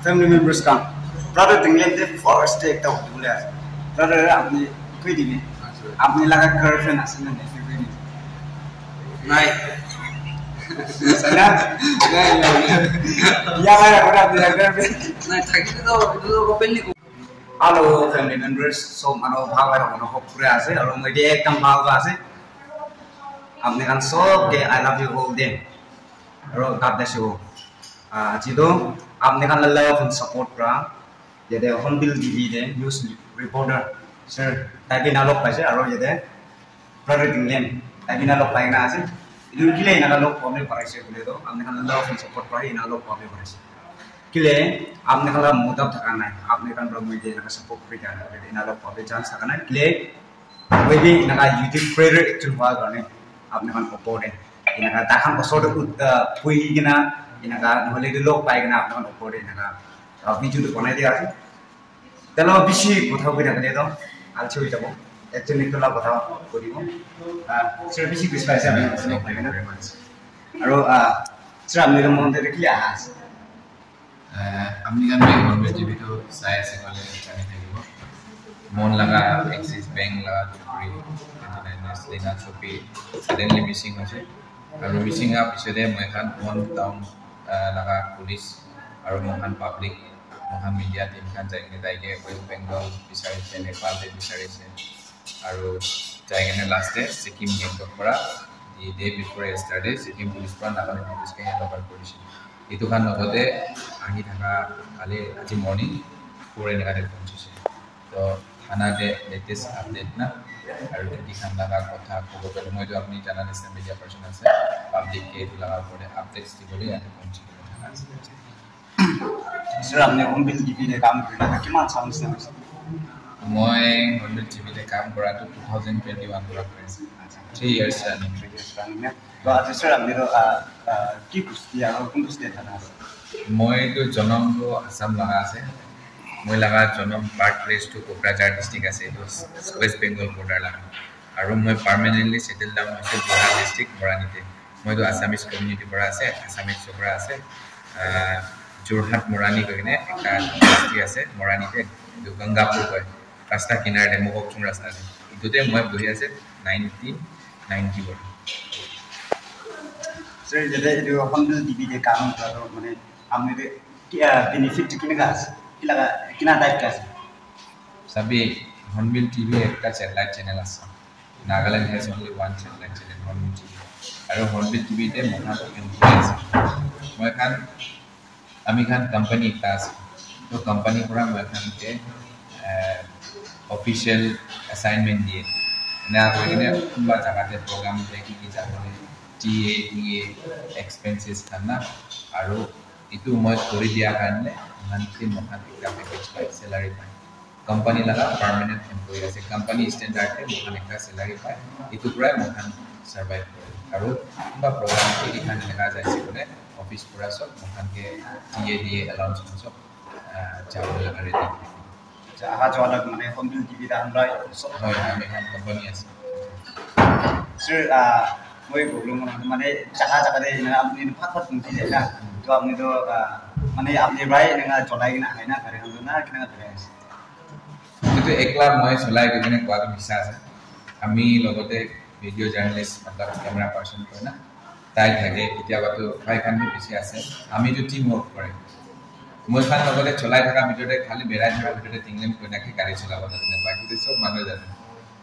family members come. Brother England the first day एक तो बोले आज. Brother आपने कोई दी नहीं. आपने लगा girlfriend आसन नहीं फिर नहीं. नहीं. Sana. नहीं. या मैं अपना अपने girlfriend. नहीं थकी तो open नहीं. Hello family members. So मानो भाव है मानो होप पूरे आसे और मुझे एक कम भाव आसे. आपने kan सब के I love you all day. और God bless you. Jido, आपने kan love and support pra. Jadi Hornbill TV deh news reporter. Sir, tadi nalok pasir, aro jadi Brother England. Tadi nalok paling nasi. Itu kile nalok kami parasir kile tu. आपने kan love and support pra, nalok kami parasir. Kile, आपने kan love mudah thakana. आपने kan love mudah nak support pri jana. Jadi nalok kami chance thakana. Kile, maybe nak YouTube creator actual wal karne. आपने kan support deh. Inaga takhan kosor ut pui gina. Inaga nolai tu log pakai gina आपने kan support deh. Inaga video tu konai dia sih. Kalau bisi kota kita kan itu, alciu itu, actually itu lah kota kodimu. Sir bisi bisa saya ambil log pakai gina. Aru sir ambil tu mohon terkini ahas. Ambil kan bank jadi itu saya sekolah cari tadi. Mohon laga Axis Bank laga free. Lena Shopee suddenly missing আছে আৰু missing up পিছতে মইখান one town লাগা police আৰু মহান public মহান media team খান যাইকে দাইকে ওয়েস্ট বেঙ্গল বিচাৰিছে নেপালতে বিচাৰিছে আৰু যাইকে লাষ্টে সিকিম গেংটক পৰা দি ডে বিফোৰ ষ্টাৰ্টে সিকিম পুলিশ পৰা নাগালেণ্ড পুলিশকে হেণ্ড অভাৰ কৰিছে এইটো খান লগতে আহি থকা কালি আজি মৰ্নিং পুৰে নেগাতে পৌঁছিছে তো থানাতে লেটেষ্ট আপডেট না আৰু কি খান লাগা কথা ক'ব গ'লে মইতো আপুনি জানা নিচিনা মিডিয়া পাৰ্সন আছে পাব্লিক কে এইটো লাগাৰ পৰে আপডেটছ দিবলৈ ইয়াতে পৌঁছি কথা আছে Sir, आपने Hornbill TV তে কাম কৰিলা কিমান চাউন্ড আছে মই Hornbill TV তে কাম কৰাটো 2021 পৰা কৰিছো 3 years running তো আজি sir আপনি তো কি কুস্তি আৰু কোন কুস্তি থানা আছে মইতো জনমটো আসাম লাগা আছে মই লাগা জনম part place to Kokrajhar district আছে এটো ওয়েস্ট বেঙ্গল বৰ্ডাৰ লাগা আৰু মই পাৰ্মানেন্টলি সেটেল ডাউন আছে যোৰহাট ডিস্ট্ৰিক্ট মৰাণীতে মইতো আসামিজ কমিউনিটি পৰা আছে আসামিজ চকৰা আছে যোৰহাট মৰাণী কইনে একটা ডিস্ট্ৰিক্ট আছে মৰাণীতে গংগাপুৰ কয় ৰাস্তা কিনাৰতে মোকচুং ৰাস্তা ইটোতে মই বহি আছে 1991 sir যেটা এটো Hornbill TV তে কাম কৰা মানে আপনি কি বেনিফিট কিনা আছে কি লাগা কিনা টাইপ আছে সবই Hornbill TV একটা স্যাটেলাইট চ্যানেল আছে Nagaland has only one satellite channel Hornbill TV আৰু Hornbill TV তে মহা ইনফ্লুয়েন্স মই খান আমি খান কোম্পানি একটা আছে তো কোম্পানি পৰা মই খানকে অফিশিয়াল অ্যাসাইনমেন্ট দিয়ে না কইনে কোনবা জায়গাতে প্ৰোগ্ৰাম দেখি কি যাবলে টিএ ডিএ এক্সপেন্সেস খানা আৰু ইটো মই কৰি দিয়া কাৰণে মান্থলি মহান একটা প্যাকেজ পাই স্যালাৰি পাই কোম্পানি লাগা পাৰ্মানেন্ট এমপ্লয়ি আছে কোম্পানি স্ট্যান্ডাৰ্ডে মহান একটা স্যালাৰি পাই ইটো পুৰা মহান সাৰ্ভাইভ কৰে আৰু কোনবা প্ৰোগ্ৰাম কি খান লাগা যাইছে কোনে অফিস পুৰা সব মহানকে টিএ ডিএ এলাউন্স সব যাবলে লাগা ৰেডি আহা যোৱা মানে Hornbill TV তে আমরা সব হয় আমি খান কোম্পানি আছে sir মই বললাম মানে জায়গা জায়গাতে না আপনি ফাট মুতি যায় না তো আপনি তো মানে আপনি রাই না চলাই না হয় না করে না কিনা করে আছে কিন্তু একলা মই চলাই কিনে কোৱাটো মিছা আছে আমি লগতে ভিডিও জার্নালিস্ট মতলব ক্যামেরা পার্সন কয় না তাই থাকে কেতিয়াবাটো ভাইখান বেছি আছে আমি তো টিম ওয়ার্ক কৰে মই খান লগতে চলাই থাকা ভিডিওতে খালি বেৰাই থাকা ভিডিওতে টিংলেম কই নাকি গাড়ী চলাব জানে বাকি সব মানুহ জানে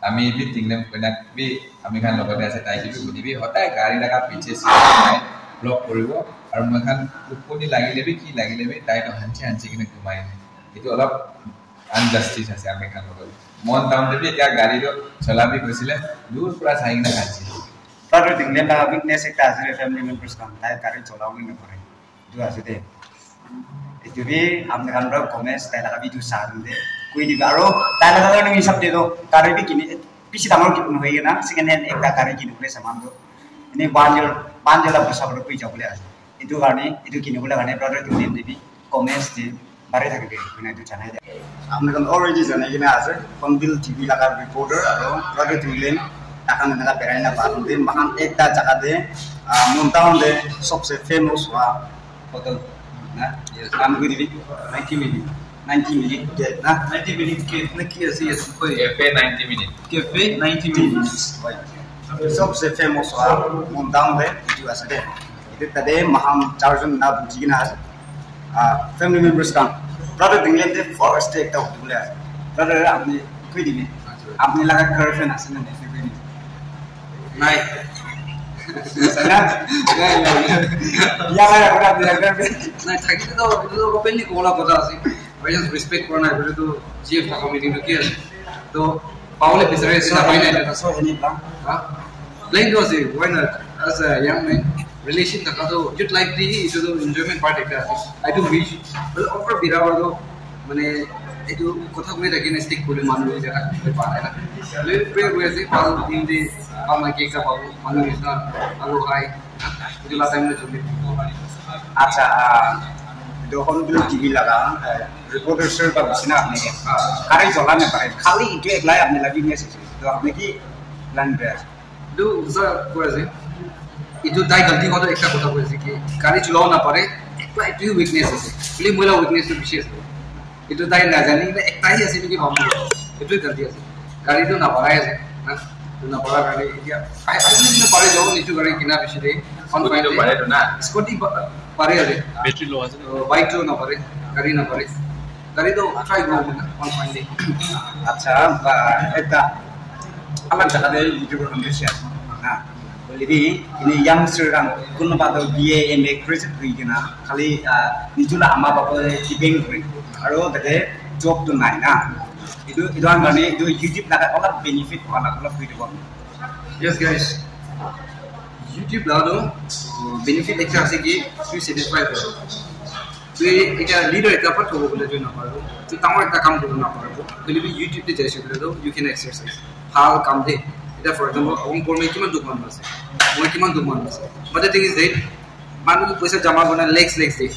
আমি বি টিংলেম কই না বি আমি খান লগতে আছে তাই কি বুদিবি হতাই গাড়ী লাগা পিছে ব্লক কৰিব আৰু মই খান কোনি লাগিলেবি কি লাগিলেবি তাই তো হাঞ্চি কিনে ঘুমাই এটো অলপ আনজাস্টিস আছে আমি খান লগতে মন টাউন দেবি এতিয়া গাড়ীটো চলাবি কৈছিলে দূৰ পৰা চাই না কাজি তাৰো টিংলেম লাগা উইকনেস একটা আছে ফ্যামিলি মেম্বার্স কাম তাই গাড়ী চলাবই না পারে তো আছে দে itu bi amne kan ro comments tai laga video saru de koi di aro tai laga ni sab de do kare bi kini pisi tamar ki no hoye na second hand ekta kare ki nule saman do ini banjol la basa bro koi jabule ase itu garne itu kini bole garne brother tu name debi comments de bare thakbe kina itu janai de amne kan already janai kina ase Hornbill TV laga reporter aro brother tu name akan naga berai na baru de mahan ekta jaga de mountain de सबसे famous wa hotel না কাম কৰি দিবি 90 minute 90 minute না 90 minute কি আছে cafe 90 minutes cafe 90 minutes হয় सबसे फेमस हुआ मोन्टाउन में itu আছে deh itu tadi maham charjon na bujigina আছে family members kan brother dinglen de forest একটা হতে বলে আছে brother আপনি কই দিবি আপনি লাগা গার্লফ্রেন্ড আছে না নাই সালা ya ya ওটা গার্লফ্রেন্ড নাই থাকিলে তো এটা তো ওপেনলি কোলা কথা আছে ভাই জাস্ট রেসপেক্ট করনা এটা তো জিএফ থাকা মিটিং তো কি আছে তো পাওলে পিছরে সেটা হয় না এটা সো এনি প্ল্যান হ্যাঁ প্লেন তো আছে why not as a young man relation থাকা তো just like the itu তো enjoyment part একটা আছে I do wish but offer বিরাও তো মানে itu কথা কই রাখি না স্টিক করে মানুষ যারা পারে না তাহলে প্রেয়ার হয়েছে পাল দিন দি আমার কেক পাবো মানুষ না hello hi itu last time চলে আচ্ছা যখন গুলো টিভি লাগা রিপোর্টার স্যার বা বিছনা আপনি কারে জ্বলানে পারে খালি ইটো একলাই আপনি লাগি মেসেজ তো আপনি কি প্ল্যান করে do স্যার করেছে itu তাই গলতি কথা একটা কথা বলেছে কি গাড়ি চালাও না পারে একটা একটু উইকনেস আছে বলি মোলা উইকনেস তো বিশেষ itu তাই না জানি না একটাই আছে কি ভাবনা এটাই গলতি আছে গাড়ি তো না পারাই আছে না তো না পারা গাড়ি ইয়া আমি না পারে যাও নিচু গাড়ি কিনা বেশি দে অন পয়েন্ট পারে না স্কুটি পারে আছে ব্যাটারি লো আছে বাইক তো না পারে গাড়ি না পারে গাড়ি তো ট্রাই করব না অন পয়েন্ট দে আচ্ছা একটা আমার জায়গাতে ইউটিউবার কন্ডিশন আছে না বলিবি ini youngster kan kuno bado BA MA graduate hui kina khali nijula ama babo dibeng kori aro tade job to nai na itu an gane itu YouTube laga ola benefit wala ola free to yes guys YouTube lado benefit ekta ase ki tu satisfy karo tu eta leader ekta par thobo bole tu na paro tu tamar ekta kam koru na paro bolibi YouTube te jaise bole do you can exercise hal kam de এটা for example ওম পর মে কিমান দোকান আছে মই কিমান দোকান আছে বাট the thing is that মানুষ পয়সা জমা বনা লেক্স দে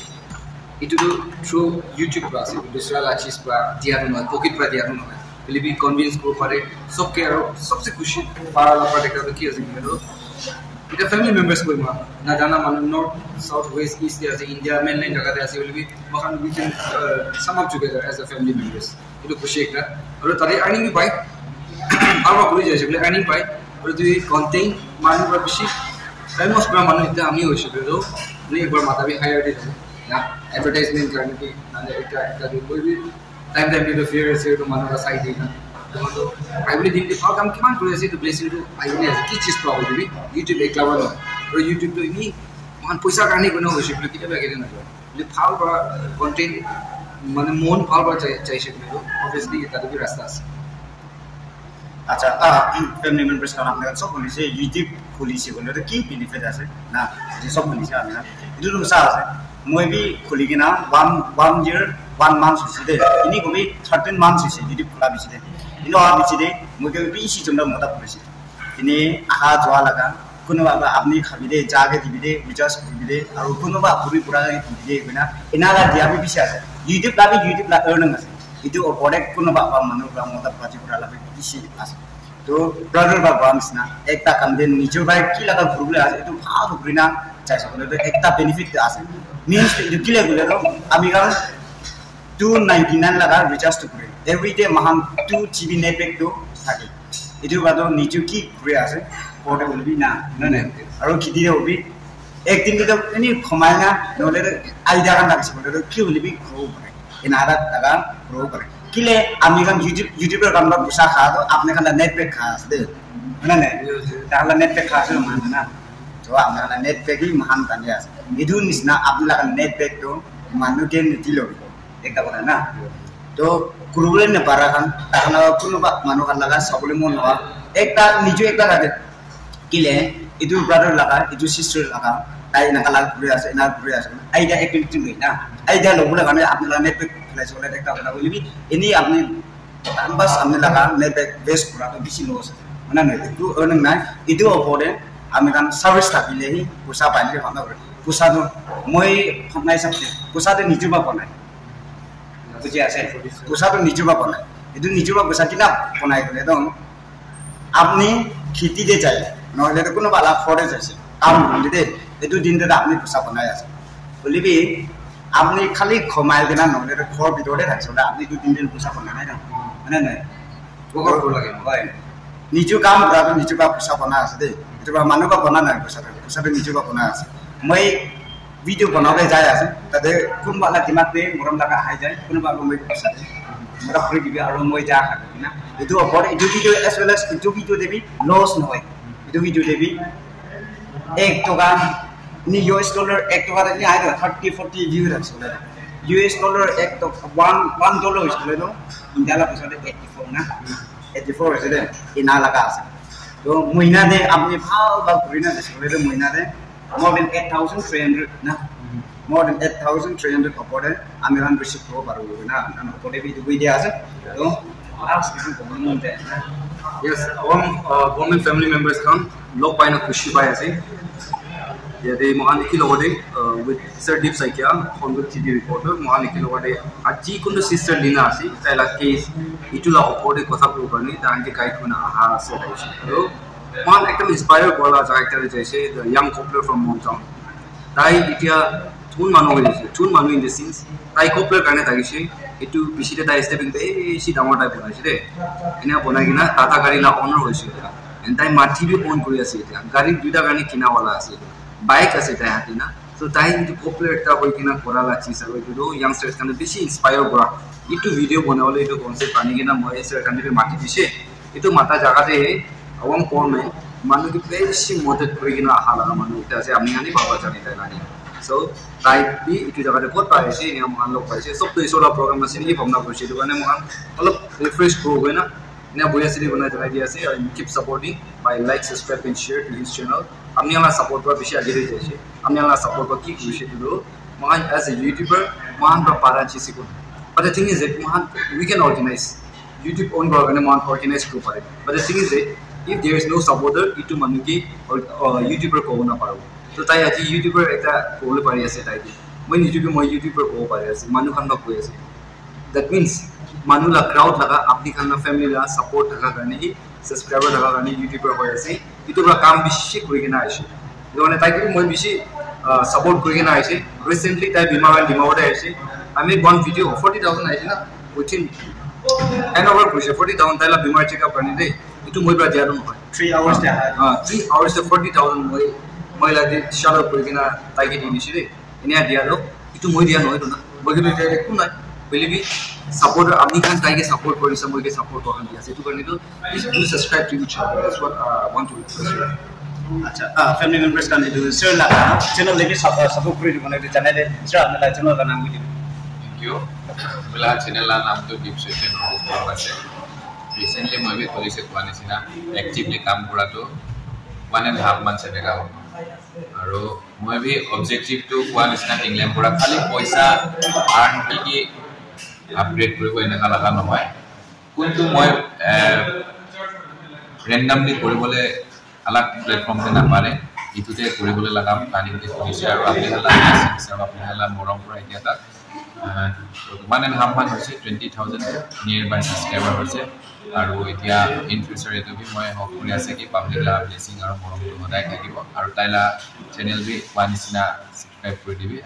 ইটো টু থ্রু ইউটিউব ক্লাস দুসরা লাচিস পা দিয়ানো না পকেট পা দিয়ানো না বলিবি কনভিন্স কো পারে সবকে আর সবচেয়ে খুশি পারা লা পারে একটা কি আছে কিন্তু এটা ফ্যামিলি মেম্বার্স কই না জানা মানুষ নর্থ সাউথ ওয়েস্ট ইস্ট আছে ইন্ডিয়া মেনল্যান্ড জায়গাতে আছে বলিবি মহান we can sum up together as a family members এটা খুশি একটা আর তারে আর্নিং বি পাই আমরা করি যাই সেগুলো আর্নিং পাই আর যদি কন্টেন্ট মানুষ বা বেশি ফেমাস করা মানুষ এটা আমি হয়েছে তো আমি একবার মাথাবি হায়ার দিয়ে যাবো না অ্যাডভার্টাইজমেন্ট কারণ কি মানে একটা করবি টাইম কিন্তু ফিয়ার আছে তো মানুষরা চাই দিই না তোমার তো আইবলি দিন পাও কাম কিমান করে আছে তো ব্লেসিং তো আইবলি আছে কি চিজ পাবো দিবি ইউটিউব একলা বলো আর ইউটিউব তো ইনি মান পয়সা কারণে কোনো হয়েছে বলে কিটা ব্যাগে না বলে ফাল করা কন্টেন্ট মানে মন ফাল করা চাইছে কিন্তু অবভিয়াসলি এটা তো রাস্তা আছে আচ্ছা ফ্যামিলি মেম্বার্স কারণ আপনারা সব বলিছে ইউটিউব খুলিছে বলে তো কি বেনিফিট আছে না যে সব বলিছে আমি না এটা তো সা আছে মই বি খুলি কিনা 1 year 1 month হইছে ইনি কবি 13 months হইছে ইউটিউব খোলা বিছে ইনো আ বিছে মই কবি ইসি জন্য মতা পড়ছে ইনি আহা জোয়া লাগা কোনোবা আপনি খাবি দে জাগে দিবি দে রিচার্জ করবি দে আর কোনোবা পুরি পুরা দিবি দে কইনা এনালা দিয়াবি বিছে আছে ইউটিউব লা আর্নিং আছে itu product kuno ba manu ba mota paji pura la isi as to brother ba bams na ekta kamden nijo ba ki laga group le as itu bhal grina chaisa bole to ekta benefit ase means itu kile bole to ami ga 299 laga recharge to kore every day maham 2 GB net pack to thake itu ba to nijo ki kore ase portable bi na na aro khiti de hobi ekdin to ani khomai na nole idea kan lagse bole to ki bole bi grow इनारा तगा grow करे किले आमी हम YouTuber काम बुसा खा तो आपने खाना नेट पे खास दे ना ने ताला नेट पे खास मान ना तो आपने खाना नेट पे की महान तने आस इदु निसना आपने लगा नेट पे तो मानु के नीतिलो एकटा কথা ना तो गुरुले ने पारा खान ताना कुनुबा मानु खान लगा सबले मन नवा एकटा निजो एकटा लागे किले इदु ब्रदर लगा इदु सिस्टर लगा ai na kala kure ase na kure ase ai da activity na ai da lobula kane apni la net pe flash wala ekta kota bolibi ini apni bas apni laga net pe base kura to bisi loss mana na itu earning na itu opore ami kan service ta bile hi pusa pani ke khana pusa do moi khonai sabte pusa de nijuba banai buji ase pusa to nijuba banai itu nijuba pusa kina banai kole to apni khiti de jai নহলে তো কোনো বালা ফরে যাইছে কাম বলি দে এটো দিন দে আপনি পোষা বনাই আছে বলিবি আপনি খালি ঘমাই দিনা নহলে ঘর ভিতরে থাকছলে আপনি 2-3 দিন পয়সা বনা নাই না মানে নাই ওকর করে লাগে হয় নিজ কাম করা নিজ বা পয়সা বনা আছে দে এটা বা মানুষ বা বনা নাই পয়সা নিজ বা বনা আছে মই ভিডিও বনাবে যায় আছে তাতে কোনবা না কিমাতে মরম লাগা হাই যায় কোনবা মই পয়সা দে মোরা ফ্রি দিবি আর মই যা খাবি না এটো অপর এটো ভিডিও এস ওয়েল এস এটো ভিডিও দেবি লস নহয় এটো ভিডিও দেবি 1 টাকা ni US dollar 1 টাকা ni আই 30-40 ভিউ রাখছলে US dollar 1 $1 হইছিল নো ইন্ডিয়ালা পয়সা 84 না 84 আছে দে ইনা লাগা আছে তো মহিনা দে আপনি ভাল বা ঘুরিনা দেশলে মহিনা দে more than 8,300 na more than 8,300 opore আমি রান বেশি করব পারবো না আমি opore ভিডিও দিয়া আছে তো last কিছু বলুন দে yes government family members come log paina khushi pai ase yade mohaniki logode with sir deep saikia on the TV reporter mohaniki logode aji kundu sister lina ase taila case itula opore kotha probarni dange guide kuna aha ase so one ekdom inspired bola character jaise the young coupler from Mountain tai itia thun manu in the scenes tai coupler karne tagise etu bishite tai stepping be si damor tai bonaise de ina bonai gina tata gari la owner hoise and tai mathi bi own kori ase eta gari duita gani kina wala ase bike ase tai hatina so tai etu coupler ekta hoi kina korala cheese aro etu youngsters kan beshi inspire kora etu video banawale etu concept ani gina moi sir kan be mathi dise etu mata jaga te awam korme manu ki beshi moded kori kina hala manu eta ase apni ani baba jani tai lani so tai bi etu jaga te kot pai ase ni mohan log pai ase sob to isola program ase ni bhamna korche etu kane mohan olop refresh ko hoy na ina boya city banai janai dia ase and keep supporting by like subscribe and share to his channel amni ala support pa beshi age jaise amni ala support pa ki korche dilu mohan as a YouTuber mohan ba para chi sikun but the thing is that mohan we can organize YouTube own organ mohan organize ko pare but the thing is that if there is no supporter itu manuki YouTuber ko na paro so tai aji YouTuber ekta kole pari ase tai moi YouTuber ko pari ase manu khan ba koi ase that means manu la crowd laga apni khan na family la support laga karne hi subscriber laga karne YouTuber hoy ase itu ba kam bishi koi kina ase jone tai ki moi bishi support koi kina ase recently tai bimawade ase ami one video 40,000 ase na within and over 40,000 tai la bimar check up karne de itu moi pra dia no 3 hours te 3 hours to 40,000 moi la de shadow koi kina tai ki dinisi de inia dia do itu moi dia no na moi ki dia ekku nai believe support apni kan tai ke support korise moi ke support koran dia ase itu karne to please do subscribe to each other that's what I want to request you acha family members kan itu share la channel lagi support kori di mana channel de share na channel ka naam ki thank you mila channel la naam to deep session ase recently moi bhi korise kwani sina actively kaam kora to 1.5 months avega aru moi bhi objective to kwani sina england pura khali paisa earn ki upgrade koribo enaka laga নহয় kuntu moi randomly koribole alag platform te na pare itute koribole laga planning te korise aru apni hala sir apni hala morom pura etia ta 1.5 month hoise 20,000 nearby subscriber hoise aru etia in future etu bi moi hope kori ase ki public la blessing aru morom to hodai thakibo aru taila channel bi panisina subscribe kori dibi